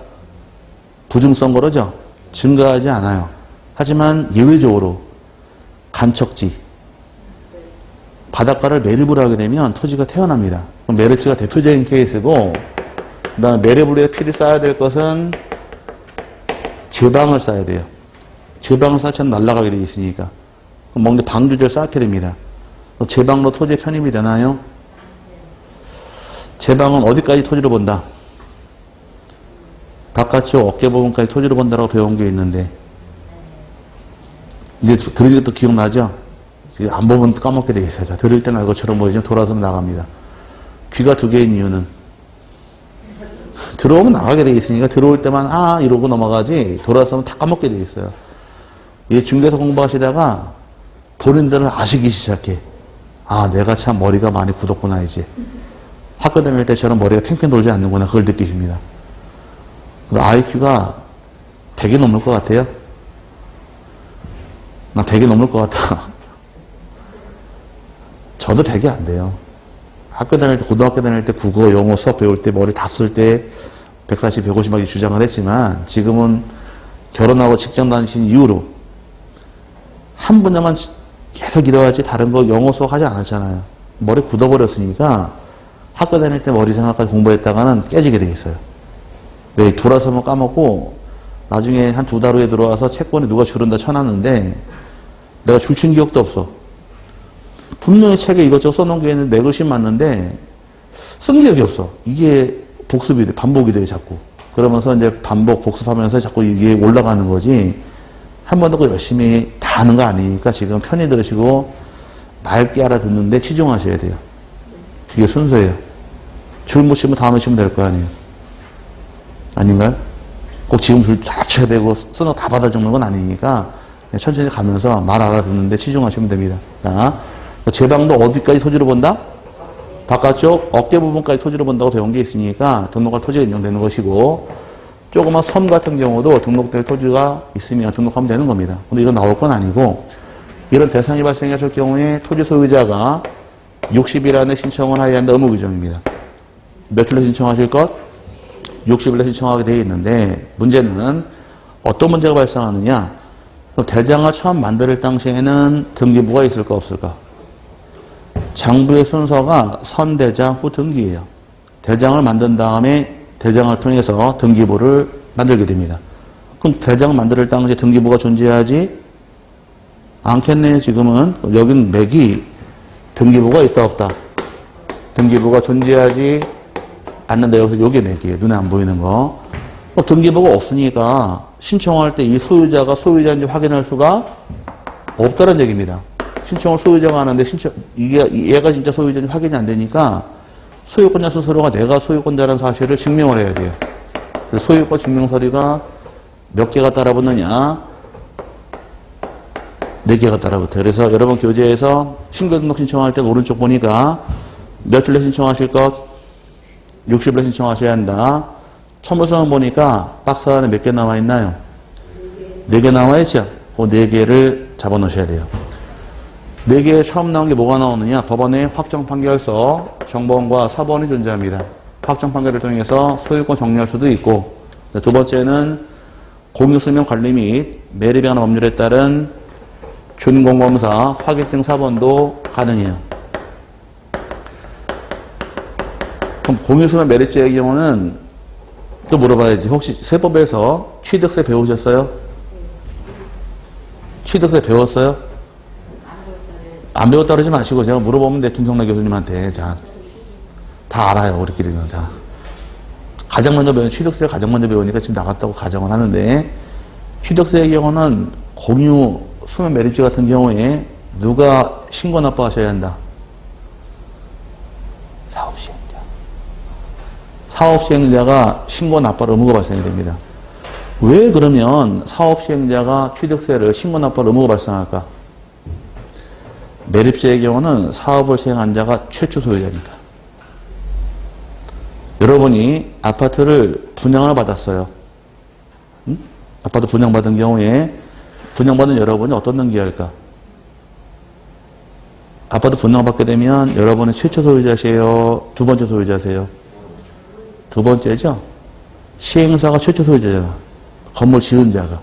부증성 거로죠? 증가하지 않아요. 하지만 예외적으로 간척지, 바닷가를 매립을 하게 되면 토지가 태어납니다. 그럼 매립지가 대표적인 케이스고 그 다음에 매립을 위해 필히 쌓아야 될 것은 제방을 쌓아야 돼요. 제방을 쌓으면 날아가게 되어 있으니까. 뭔가 방주제를 쌓게 됩니다. 제방로 토지에 편입이 되나요? 제방은 어디까지 토지를 본다? 바깥쪽 어깨 부분까지 토지를 본다라고 배운 게 있는데 이제 들으니까 또 기억나죠? 안 보면 까먹게 되겠어요. 자, 들을 때는 알 것처럼 보이지만 돌아서 나갑니다. 귀가 2개인 이유는 들어오면 나가게 돼 있으니까 들어올 때만 이러고 넘어가지 돌아서면 다 까먹게 돼 있어요. 이 중개사 공부하시다가 본인들을 아시기 시작해. 내가 참 머리가 많이 굳었구나 이제. 학교 다닐 때처럼 머리가 팽팽 돌지 않는구나 그걸 느끼십니다. IQ가 100이 넘을 것 같아요. 나 100이 넘을 것 같아. 저도 100이 안 돼요. 학교 다닐 때, 고등학교 다닐 때 국어, 영어 수업 배울 때 머리 다 쓸 때 140, 150하게 주장을 했지만 지금은 결혼하고 직장 다니신 이후로 한 분야만 계속 일해야지 다른 거 영어 수업 하지 않았잖아요. 머리 굳어버렸으니까 학교 다닐 때 머리 생각까지 공부했다가는 깨지게 돼 있어요. 왜? 돌아서면 까먹고 나중에 한 2달 후에 들어와서 채권에 누가 줄은다 쳐놨는데 내가 줄친 기억도 없어. 분명히 책에 이것저것 써놓은 게 있는데 내 글씨 맞는데 쓴 기억이 없어. 이게 복습이 돼. 반복이 돼요, 자꾸. 그러면서 이제 반복, 복습하면서 자꾸 이게 올라가는 거지. 한 번 더 열심히 다 하는 거 아니니까 지금 편히 들으시고 맑게 알아듣는데 치중하셔야 돼요. 이게 순서예요. 줄 못 치면 다음에 치면 될 거 아니에요. 아닌가요? 꼭 지금 줄 다 쳐야 되고 쓰는 다 받아 적는 건 아니니까 천천히 가면서 말 알아듣는데 치중하시면 됩니다. 자, 제방도 어디까지 토지로 본다? 바깥쪽 어깨 부분까지 토지로 본다고 배운 게 있으니까 등록할 토지가 인정되는 것이고, 조그만 섬 같은 경우도 등록될 토지가 있으면 등록하면 되는 겁니다. 근데 이건 나올 건 아니고, 이런 대상이 발생했을 경우에 토지 소유자가 60일 안에 신청을 해야 한다 의무 규정입니다. 며칠로 신청하실 것? 60일에 신청하게 되어 있는데, 문제는 어떤 문제가 발생하느냐? 대장을 처음 만들 당시에는 등기부가 있을까 없을까? 장부의 순서가 선대장 후 등기예요. 대장을 만든 다음에 대장을 통해서 등기부를 만들게 됩니다. 그럼 대장을 만들 당시에 등기부가 존재하지 않겠네요. 지금은 여긴 맥이 등기부가 있다 없다. 등기부가 존재하지 않는다. 여기서 이게 맥이에요. 눈에 안 보이는 거. 등기부가 없으니까 신청할 때 이 소유자가 소유자인지 확인할 수가 없다는 얘기입니다. 신청을 소유자가 하는데 얘가 진짜 소유자인지 확인이 안 되니까 소유권자 스스로가 내가 소유권자라는 사실을 증명을 해야 돼요. 소유권 증명 서류가 몇 개가 따라붙느냐? 4개가 따라붙어요. 그래서 여러분 교재에서 신규등록 신청할 때 오른쪽 보니까 며칠에 신청하실 것? 60일에 신청하셔야 한다. 첨부서는 보니까 박스 안에 몇 개 나와 있나요? 4개 나와 있죠? 그 4개를 잡아 놓으셔야 돼요. 4개에 처음 나온 게 뭐가 나오느냐? 법원의 확정 판결서, 정본과 사본이 존재합니다. 확정 판결을 통해서 소유권 정리할 수도 있고, 두 번째는 공유수명 관리 및 매립에 관한 법률에 따른 준공범사 확인증 사본도 가능해요. 그럼 공유수명 매립제의 경우는 또 물어봐야지. 혹시 세법에서 취득세 배우셨어요? 취득세 배웠어요? 안 배웠다 그러지 마시고 제가 물어보면 돼. 김성래 교수님한테. 자, 다 알아요. 우리끼리는. 자, 가장 먼저 배운 취득세 가장 먼저 배우니까 지금 나갔다고 가정을 하는데, 취득세의 경우는 공유 수면 매립제 같은 경우에 누가 신고 납부하셔야 한다? 사업시행자. 사업시행자가 신고 납부할 의무가 발생이 됩니다. 왜 그러면 사업시행자가 취득세를 신고 납부할 의무가 발생할까? 매립세의 경우는 사업을 시행한 자가 최초 소유자니까. 여러분이 아파트를 분양을 받았어요. 응? 아파트 분양받은 경우에 분양받은 여러분이 어떤 등기할까? 아파트 분양받게 되면 여러분은 최초 소유자세요? 두 번째 소유자세요? 두 번째죠? 시행사가 최초 소유자잖아. 건물 지은 자가.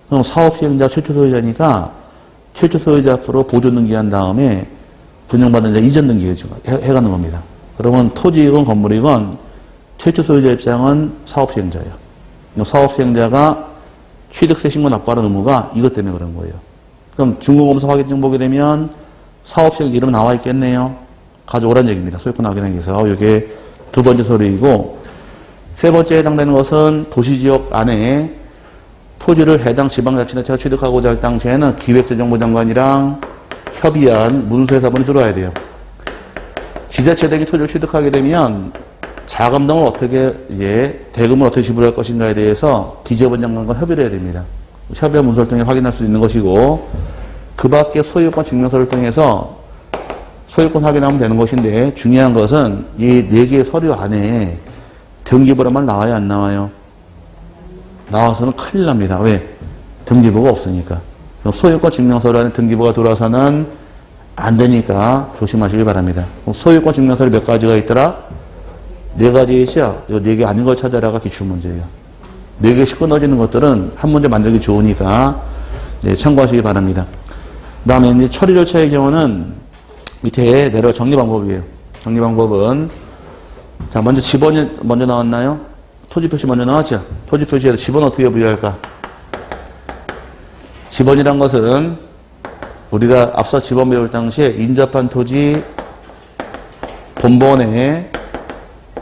그럼 사업 시행자가 최초 소유자니까 최초 소유자 앞으로 보존 등기한 다음에 분양받은 자 이전 등기 해가는 겁니다. 그러면 토지이건 건물이건 최초 소유자 입장은 사업 시행자예요. 사업 시행자가 취득세 신고 납부하는 의무가 이것 때문에 그런 거예요. 그럼 중공검사 확인증 보게 되면 사업 시행 이름 나와 있겠네요. 가져오라는 얘기입니다. 소유권 확인하기 위해서. 이게 두 번째 소리이고, 세 번째 해당되는 것은 도시지역 안에 토지를 해당 지방자치단체가 취득하고자 할 당시에는 기획재정부 장관이랑 협의한 문서해서본이 들어와야 돼요. 지자체 등이 토지를 취득하게 되면 자금 등을 어떻게, 대금을 어떻게 지불할 것인가에 대해서 기재부 장관과 협의를 해야 됩니다. 협의한 문서를 통해 확인할 수 있는 것이고, 그 밖에 소유권 증명서를 통해서 소유권 확인하면 되는 것인데, 중요한 것은 이 4개의 서류 안에 등기부란 말 나와요, 안 나와요? 나와서는 큰일 납니다. 왜? 등기부가 없으니까. 소유권 증명서류 안에 등기부가 들어와서는 안 되니까 조심하시기 바랍니다. 소유권 증명서류 몇 가지가 있더라? 4가지 있죠? 이 4개 아닌 걸 찾아라가 기출문제예요. 4개씩 끊어지는 것들은 한 문제 만들기 좋으니까 네, 참고하시기 바랍니다. 그 다음에 이제 처리 절차의 경우는 밑에 내려 정리 방법이에요. 정리 방법은 자, 먼저 지번이 먼저 나왔나요? 토지 표시 먼저 나왔죠? 토지 표시에서 지번 어떻게 부여할까? 지번이란 것은 우리가 앞서 지번 배울 당시에 인접한 토지 본번에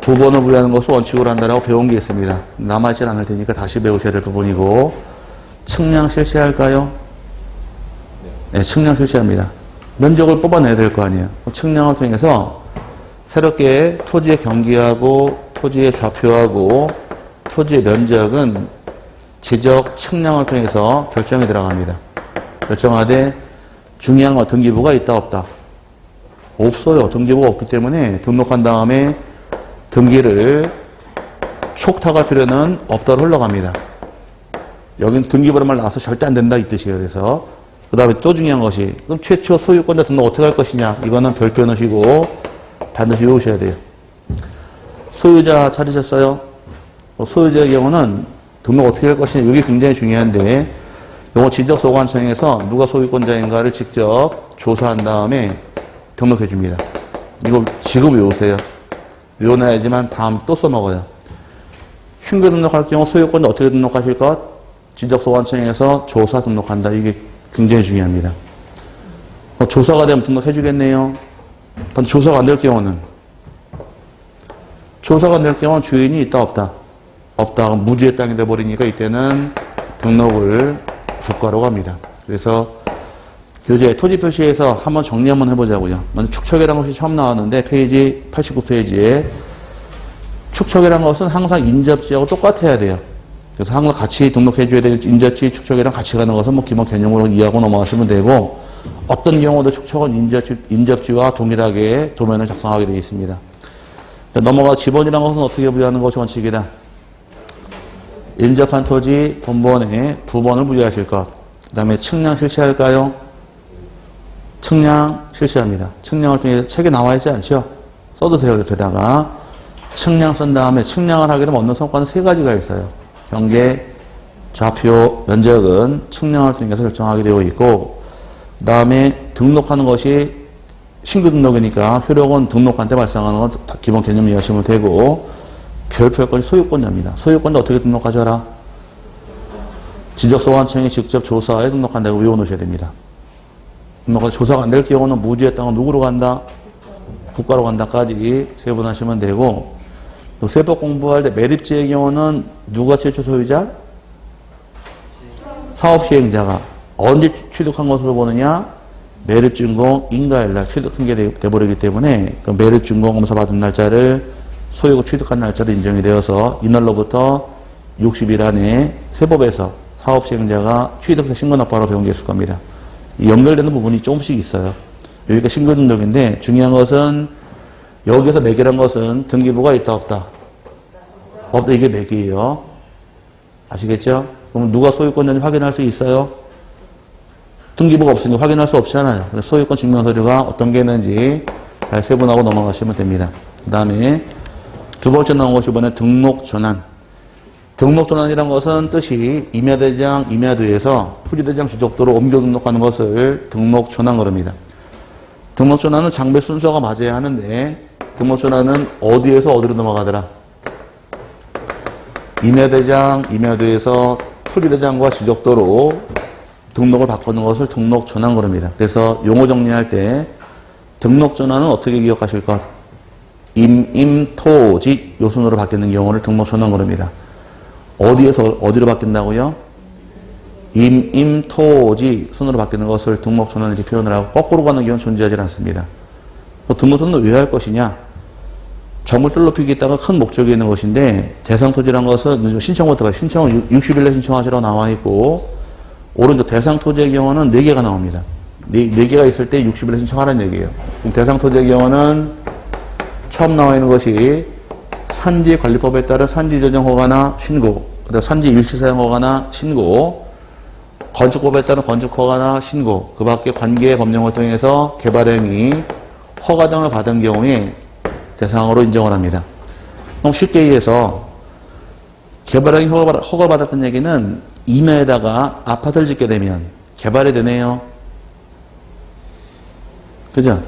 부번을 부여하는 것을 원칙으로 한다라고 배운 게 있습니다. 남아있지 않을 테니까 다시 배우셔야 될 부분이고, 측량 실시할까요? 네, 측량 실시합니다. 면적을 뽑아내야 될 거 아니에요. 측량을 통해서 새롭게 토지의 경기하고 토지의 좌표하고 토지의 면적은 지적 측량을 통해서 결정이 들어갑니다. 결정하되 중요한 건 등기부가 있다 없다? 없어요. 등기부가 없기 때문에 등록한 다음에 등기를 촉탁할 필요는 없다로 흘러갑니다. 여긴 등기부란 나와서 절대 안 된다 이 뜻이에요. 그래서 그 다음에 또 중요한 것이 그럼 최초 소유권자 등록 어떻게 할 것이냐 이거는 별표 넣으시고 반드시 외우셔야 돼요. 소유자 찾으셨어요? 소유자의 경우는 등록 어떻게 할 것이냐 이게 굉장히 중요한데 이거 지적소관청에서 누가 소유권자인가를 직접 조사한 다음에 등록해 줍니다. 이거 지금 외우세요. 외워놔야지만 다음 또 써먹어요. 흉계 등록할 경우 소유권자 어떻게 등록하실 것? 지적소관청에서 조사 등록한다. 이게 굉장히 중요합니다. 조사가 되면 등록해 주겠네요. 조사가 안 될 경우는 조사가 안 될 경우는 주인이 있다 없다? 없다. 무주의 땅이 돼버리니까 이때는 등록을 국가로 합니다. 그래서 교재 토지 표시에서 한번 정리 한번 해보자고요. 먼저 축척이라는 것이 처음 나왔는데 페이지 89페이지에 축척이라는 것은 항상 인접지하고 똑같아야 돼요. 그래서 항상 같이 등록해줘야 되는 인접지, 축척이랑 같이 가는 것은 뭐 기본 개념으로 이해하고 넘어가시면 되고 어떤 경우도 축척은 인접지와 동일하게 도면을 작성하게 되어 있습니다. 넘어가 지번이라는 것은 어떻게 부여하는 것이 원칙이다. 인접한 토지 본번에 부번을 부여하실 것. 그 다음에 측량 실시할까요? 측량 실시합니다. 측량을 통해서 책에 나와 있지 않죠? 써두세요. 옆에다가. 측량 쓴 다음에 측량을 하게 되면 얻는 성과는 3가지가 있어요. 경계, 좌표, 면적은 측량을 통해서 결정하게 되어 있고 그 다음에 등록하는 것이 신규 등록이니까 효력은 등록한 때 발생하는 건 기본 개념 이해하시면 되고 별표할 것이 소유권자입니다. 소유권자 어떻게 등록하셔라? 지적소관청이 직접 조사에 등록한다고 외워놓으셔야 됩니다. 조사가 안 될 경우는 무주의 땅은 누구로 간다? 국가로 간다까지 세분하시면 되고 또 세법 공부할 때 매립지의 경우는 누가 최초 소유자? 사업시행자가 언제 취득한 것으로 보느냐? 매립준공 인가일날 취득한 게 돼버리기 때문에 그 매립준공 검사 받은 날짜를 소유고 취득한 날짜로 인정이 되어서 이날로부터 60일 안에 세법에서 사업시행자가 취득세 신고납부하러 배운 게 있을 겁니다. 이 연결되는 부분이 조금씩 있어요. 여기가 신고등록인데 중요한 것은 여기서 매기란 것은 등기부가 있다 없다? 없다. 이게 매기예요. 아시겠죠? 그럼 누가 소유권자인지 확인할 수 있어요? 등기부가 없으니까 확인할 수 없잖아요. 그래서 소유권 증명서류가 어떤 게 있는지 잘 세분하고 넘어가시면 됩니다. 그 다음에 두 번째 나온 것이 이번에 등록전환. 등록전환이란 것은 뜻이 임야대장, 임야도에서 토지대장 주적도로 옮겨 등록하는 것을 등록전환 그럽니다. 등록전환은 장배 순서가 맞아야 하는데 등록전환은 어디에서 어디로 넘어가더라? 임야대장, 임야도에서 토지대장과 지적도로 등록을 바꾸는 것을 등록전환 그럽니다. 그래서 용어 정리할 때 등록전환은 어떻게 기억하실 것? 임토지 요순으로 바뀌는 경우를 등록전환 그럽니다. 어디에서 어디로 바뀐다고요? 임토지 순으로 바뀌는 것을 등록전환 이렇게 표현을 하고 거꾸로 가는 경우는 존재하지 않습니다. 등록전환은 왜 할 것이냐? 정물줄 높이기 있다가 큰 목적이 있는 것인데 대상토지란 것은 신청부터 가요. 신청은 60일에 신청하시라고 나와 있고 오른쪽 대상토지의 경우는 4개가 나옵니다. 4개가 있을 때 60일에 신청하라는 얘기예요. 대상토지의 경우는 처음 나와 있는 것이 산지관리법에 따른 산지조정허가나 신고, 그다음 산지일치사용허가나 신고, 건축법에 따른 건축허가나 신고, 그 밖에 관계 법령을 통해서 개발행위, 허가 등을 받은 경우에 대상으로 인정을 합니다. 그럼 쉽게 얘기해서 개발행위 허가 받았다는 얘기는 임야에다가 아파트를 짓게 되면 개발이 되네요. 그죠?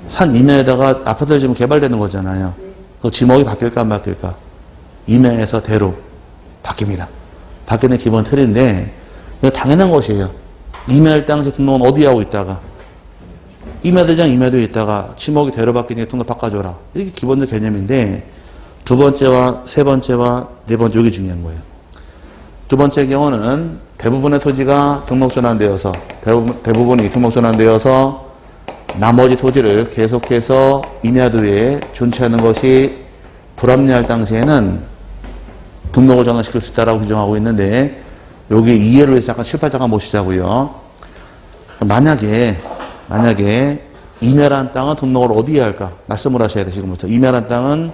산 임야에다가 아파트를 지으면 개발되는 거잖아요. 그 지목이 바뀔까 안 바뀔까? 임야에서 대로 바뀝니다. 바뀌는 기본 틀인데 이거 당연한 것이에요. 임야일 당시 등록은 어디 하고 있다가 임야대장 임야도에 있다가 지목이 대로 바뀌니까 등록 바꿔줘라. 이게 기본적 개념인데 두 번째와 세 번째와 네 번째 이게 중요한 거예요. 두 번째 경우는 대부분의 토지가 등록 전환되어서 대부분이 등록 전환되어서 나머지 토지를 계속해서 임야도에 존치하는 것이 불합리할 당시에는 등록을 전환시킬 수 있다라고 규정하고 있는데 여기 이해를 위해서 잠깐 실파 잠깐 보시자고요. 만약에 임야란 땅은 등록을 어디에 할까? 말씀을 하셔야 돼 지금부터. 임야란 땅은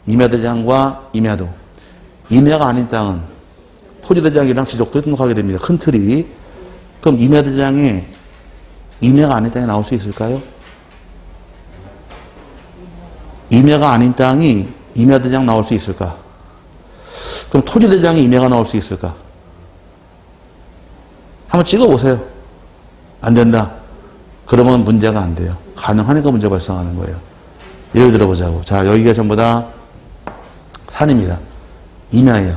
임야대장과 임야도. 임야가 아닌 땅은 토지대장이랑 지적도에 등록하게 됩니다. 큰 틀이. 그럼 임야대장에 임야가 아닌 땅이 나올 수 있을까요? 임야가 아닌 땅이 임야대장 나올 수 있을까? 그럼 토지대장이 임야가 나올 수 있을까? 한번 찍어보세요. 안 된다. 그러면 문제가 안 돼요. 가능하니까 문제가 발생하는 거예요. 예를 들어보자고. 자, 여기가 전부 다 산입니다. 임야예요.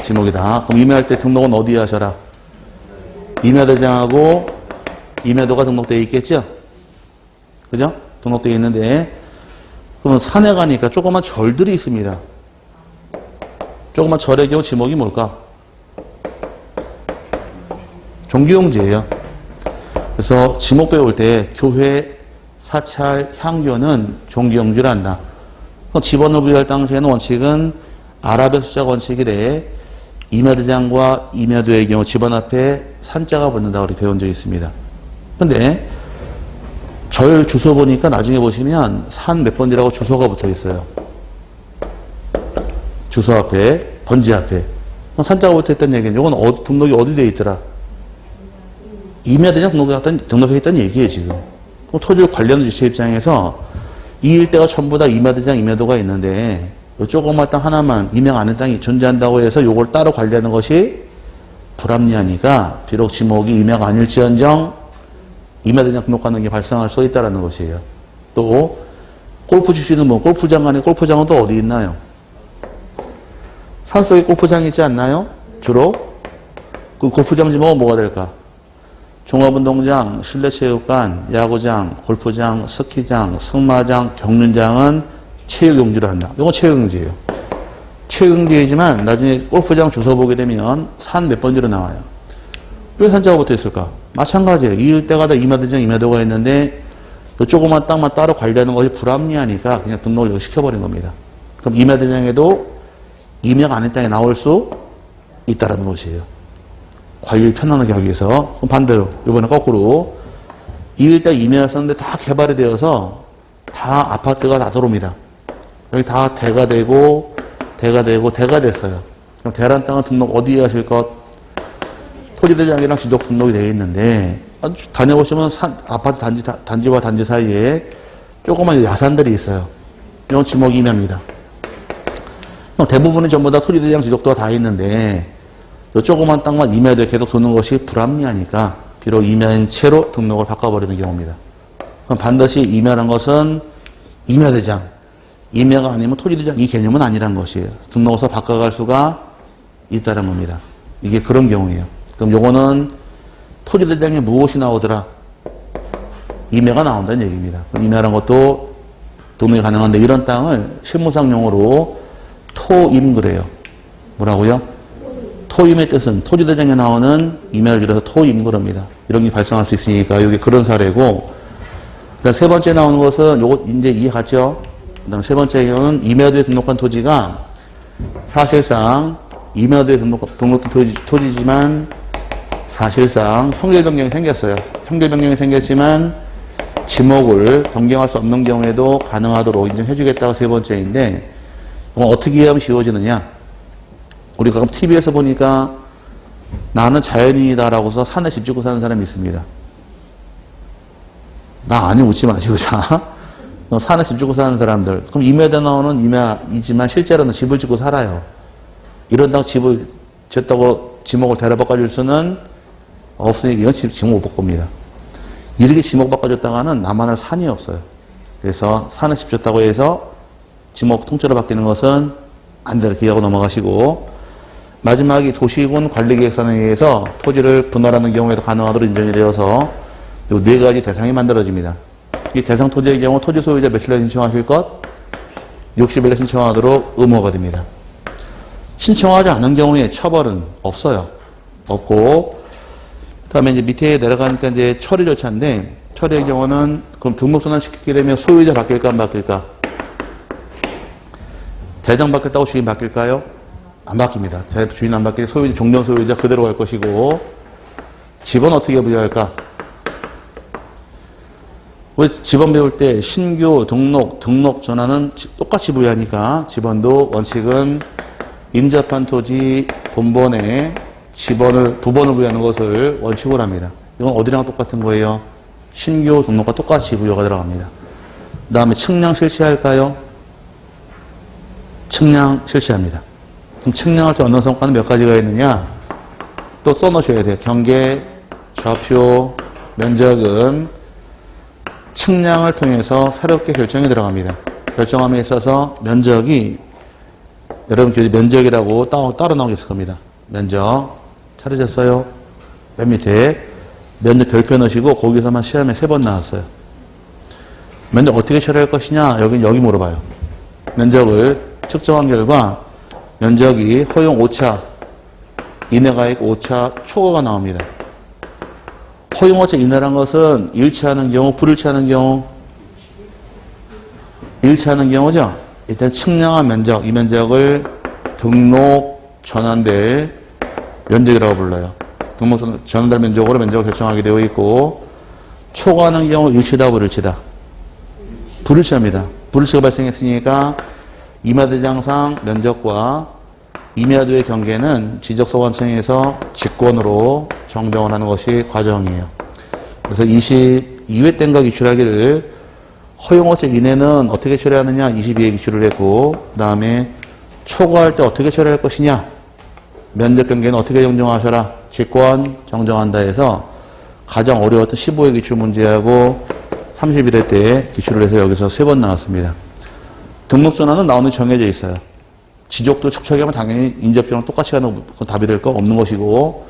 지목이다. 그럼 임야할 때 등록은 어디에 하셔라? 임야대장하고 임야도가 등록되어 있겠죠? 그죠? 등록되어 있는데, 그러면 산에 가니까 조그만 절들이 있습니다. 조그만 절의 경우 지목이 뭘까? 종교용지예요. 그래서 지목 배울 때 교회, 사찰, 향교는 종교용지를 한다. 지번을 부여할 당시에는 원칙은 아랍의 숫자 원칙이래 임야대장과 임야도의 경우 지번 앞에 산자가 붙는다고 이렇게 배운 적이 있습니다. 근데 절 주소 보니까 나중에 보시면 산 몇 번이라고 주소가 붙어 있어요. 주소 앞에, 번지 앞에. 산자가 붙어 있다는 얘기는 이건 등록이 어디 돼 있더라? 임야대장 등록해 있다는 얘기예요, 지금. 토지를 관리하는 주체 입장에서 이 일대가 전부 다 임야대장, 임야도가 있는데 이 조그만 땅 하나만 임야가 아닌 땅이 존재한다고 해서 이걸 따로 관리하는 것이 불합리하니까 비록 지목이 임야가 아닐지언정 임야대장 등록하는 게 발생할 수 있다는 것이에요. 또 골프 주시는 골프장 안에 골프장은 또 어디 있나요? 산속에 골프장이 있지 않나요? 주로? 그 골프장 지목은 뭐가 될까? 종합운동장, 실내체육관, 야구장, 골프장, 스키장, 승마장, 경륜장은 체육용지로 한다. 이건 체육용지예요. 체육용지이지만 나중에 골프장 주소 보게 되면 산 몇 번지로 나와요. 왜 산자가 붙어 있을까? 마찬가지예요. 이 일대가 다 임야대장, 임야도가 있는데 이 조그만 땅만 따로 관리하는 것이 불합리하니까 그냥 등록을 시켜버린 겁니다. 그럼 임야대장에도 임야가 아닌 땅에 나올 수 있다는 것이에요. 관리를 편안하게 하기 위해서. 그럼 반대로 이번에 거꾸로 이 일대 임야였었는데 다 개발이 되어서 다 아파트가 다 들어옵니다. 여기 다 대가 되고 대가 됐어요. 그럼 대란 땅은 등록 어디에 하실 것? 토지대장이랑 지적 등록이 되어 있는데 다녀보시면 아파트 단지와 단지 사이에 조그만 야산들이 있어요. 이건 지목이 임야입니다. 대부분이 전부 다 토지대장 지적도가 다 있는데 이 조그만 땅만 임야도에 계속 두는 것이 불합리하니까 비록 임야인 채로 등록을 바꿔버리는 경우입니다. 그럼 반드시 임야란 것은 임야대장, 임야가 아니면 토지대장 이 개념은 아니란 것이에요. 등록해서 바꿔갈 수가 있다는 겁니다. 이게 그런 경우예요. 그럼 요거는 토지대장에 무엇이 나오더라? 임야가 나온다는 얘기입니다. 그럼 임야란 것도 등록이 가능한데 이런 땅을 실무상 용어로 토임 그래요. 뭐라고요? 토임의 뜻은 토지대장에 나오는 임야를 줄여서 토임 그럽니다. 이런 게 발생할 수 있으니까 이게 그런 사례고, 그다음 세 번째 나오는 것은 요거 이제 이해하죠? 그다음 세 번째 경우는 임야도에 등록한 토지가 사실상 임야도에 등록된 토지지만 사실상 형질 변경이 생겼어요. 형질 변경이 생겼지만 지목을 변경할 수 없는 경우에도 가능하도록 인정해주겠다가 세 번째인데, 어떻게 하면 쉬워지느냐? 우리가 TV에서 보니까 나는 자연인이다라고서 산에 집 짓고 사는 사람이 있습니다. 나 아니 웃지 마시고 자. 산에 집 짓고 사는 사람들. 그럼 임야에 나오는 임야이지만 실제로는 집을 짓고 살아요. 이런다고 집을 짓다고 지목을 대라바꿔줄 수는 없으니까 이건 지목 못 바꿉니다. 이렇게 지목 바꿔줬다가는 나만할 산이 없어요. 그래서 산에 집 짓다고 해서 지목 통째로 바뀌는 것은 안 돼요. 기억하고 넘어가시고. 마지막이 도시군 관리계획서에 의해서 토지를 분할하는 경우에도 가능하도록 인정이 되어서 이 네 가지 대상이 만들어집니다. 이 대상 토지의 경우 토지 소유자 며칠에 신청하실 것? 60일에 신청하도록 의무화가 됩니다. 신청하지 않은 경우에 처벌은 없어요. 없고, 그 다음에 이제 밑에 내려가니까 이제 처리 절차인데, 처리의 경우는 그럼 등록전환 시키게 되면 소유자 바뀔까 안 바뀔까? 대장 바뀌었다고 주인 바뀔까요? 안 바뀝니다. 주인 안 바뀌고 소유자, 종전 소유자 그대로 갈 것이고, 집은 어떻게 부여할까? 우리 집원 배울 때 신규, 등록 전환은 똑같이 부여하니까 집원도 원칙은 인접한 토지 본번에 집원을 2번을 부여하는 것을 원칙으로 합니다. 이건 어디랑 똑같은 거예요? 신규 등록과 똑같이 부여가 들어갑니다. 그 다음에 측량 실시할까요? 측량 실시합니다. 그럼 측량할 때 얻는 성과는 몇 가지가 있느냐? 또 써놓으셔야 돼요. 경계, 좌표, 면적은 측량을 통해서 새롭게 결정이 들어갑니다. 결정함에 있어서 면적이 여러분 면적이라고 따로 나오겠을 겁니다. 면적 찾으셨어요? 맨 밑에 면적 별표 넣으시고 거기서만 시험에 3번 나왔어요. 면적 어떻게 처리할 것이냐? 여기 물어봐요. 면적을 측정한 결과 면적이 허용 오차 이내가 있고 오차 초과가 나옵니다. 허용오차 이내란 것은 일치하는 경우, 불일치하는 경우, 일치하는 경우죠. 일단 측량한 면적, 이 면적을 등록 전환될 면적이라고 불러요. 등록 전환될 면적으로 면적을 결정하게 되어 있고, 초과하는 경우 일치다, 불일치다. 불일치합니다. 불일치가 발생했으니까 임야대장상 면적과 임야도의 경계는 지적소관청에서 직권으로 정정을 하는 것이 과정이에요. 그래서 22회 땐가 기출하기를 허용오차 이내는 어떻게 처리하느냐 22회 기출을 했고 그 다음에 초과할 때 어떻게 처리할 것이냐 면적 경계는 어떻게 정정하셔라 직권 정정한다 해서 가장 어려웠던 15회 기출 문제하고 31회 때 기출을 해서 여기서 3번 나왔습니다. 등록전환은 나오는 정해져 있어요. 지적도 축척하면 당연히 인접전환 똑같이 가는 건 답이 될 거 없는 것이고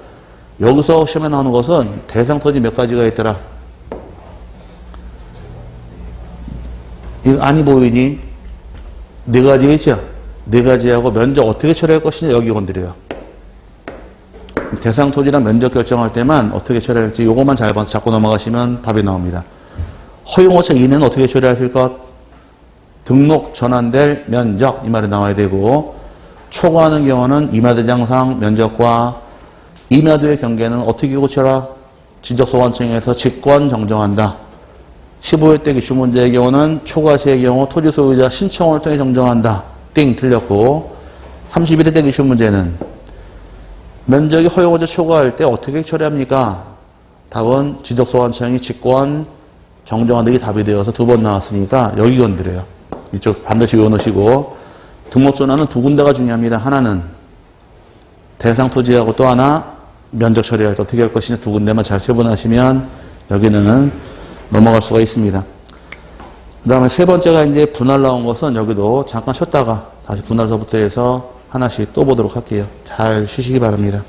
여기서 시험에 나오는 것은 대상 토지 몇 가지가 있더라. 이거 아니 보이니? 4가지가 있죠? 4가지하고 면적 어떻게 처리할 것이냐 여기 건드려요. 대상 토지랑 면적 결정할 때만 어떻게 처리할지 요것만 잘 봐서 잡고 넘어가시면 답이 나옵니다. 허용오차 이내는 어떻게 처리하실 것? 등록 전환될 면적 이 말이 나와야 되고 초과하는 경우는 임야대장상 면적과 임야도의 경계는 어떻게 고쳐라? 지적소관청에서 직권 정정한다. 15회 때 기출문제의 경우는 초과 시의 경우 토지 소유자 신청을 통해 정정한다. 띵 틀렸고 31회 때 기출문제는 면적이 허용오차 초과할 때 어떻게 처리합니까? 답은 지적소관청이 직권 정정한다. 이게 답이 되어서 2번 나왔으니까 여기 건드려요. 이쪽 반드시 외워놓으시고 등록전환은 2군데가 중요합니다. 하나는 대상 토지하고 또 하나 면적 처리할 때 어떻게 할 것이냐 2군데만 잘 세분하시면 여기는 넘어갈 수가 있습니다. 그 다음에 3번째가 이제 분할 나온 것은 여기도 잠깐 쉬었다가 다시 분할서부터 해서 하나씩 또 보도록 할게요. 잘 쉬시기 바랍니다.